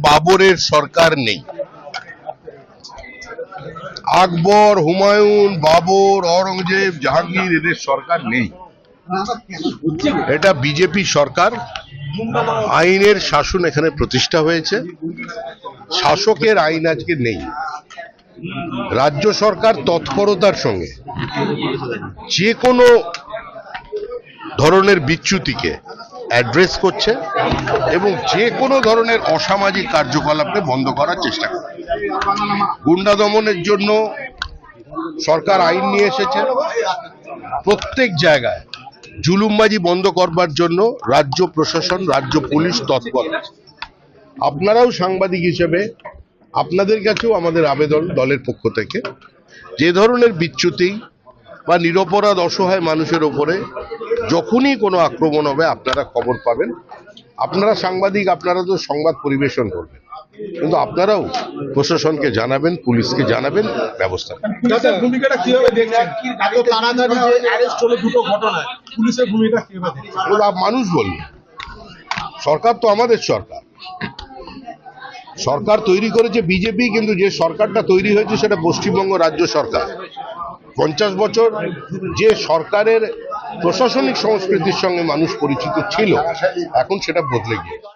বাবরের সরকার নেই। আকবর, হুমায়ুন, বাবর, অরঙ্গজেব, জাহাঙ্গীর এদের সরকার নেই। এটা বিজেপি সরকার। আইনের শাসন এখানে প্রতিষ্ঠা হয়েছে। শাসকের আইন আজকে নেই। রাজ্য সরকার তৎপরতার সঙ্গে যে কোনো ধরনের বিচ্যুতিকে অ্যাড্রেস করছে এবং যে কোনো ধরনের অসামাজিক কার্যকলাপকে বন্ধ করার চেষ্টা করছে। গুন্ডা দমনের জন্য সরকার আইন নিয়ে এসেছে। প্রত্যেক জায়গায় জুলুমবাজি বন্ধ করবার জন্য রাজ্য প্রশাসন, রাজ্য পুলিশ তৎপর আছে। আপনারাও সাংবাদিক হিসেবে আপনাদের কাছেও আমাদের আবেদন দলের পক্ষ থেকে, যে ধরনের বিচ্যুতি বা নিরপরাধ অসহায় মানুষের উপরে যখনই কোনো আক্রমণ হবে আপনারা খবর পাবেন। আপনারা সাংবাদিক, আপনারা তো সংবাদ পরিবেশন করবেন, কিন্তু আপনারাও প্রশাসনকে জানাবেন, পুলিশকে জানাবেন, ব্যবস্থা ভূমিকাটা কিভাবে দেখছেন? এত তাড়াতাড়ি যে অ্যারেস্ট হলো দুটো ঘটনায়, পুলিশের ভূমিকা কিভাবে দেখছেন? মানুষ বলবে, সরকার তো আমাদের সরকার। সরকার তৈরি করেছে বিজেপি, কিন্তু যে সরকারটা তৈরি হয়েছে সেটা পশ্চিমবঙ্গ রাজ্য সরকার। 50 বছর যে সরকারের প্রশাসনিক সংস্কৃতির সঙ্গে মানুষ পরিচিত ছিল, এখন সেটা বদলে গিয়েছে।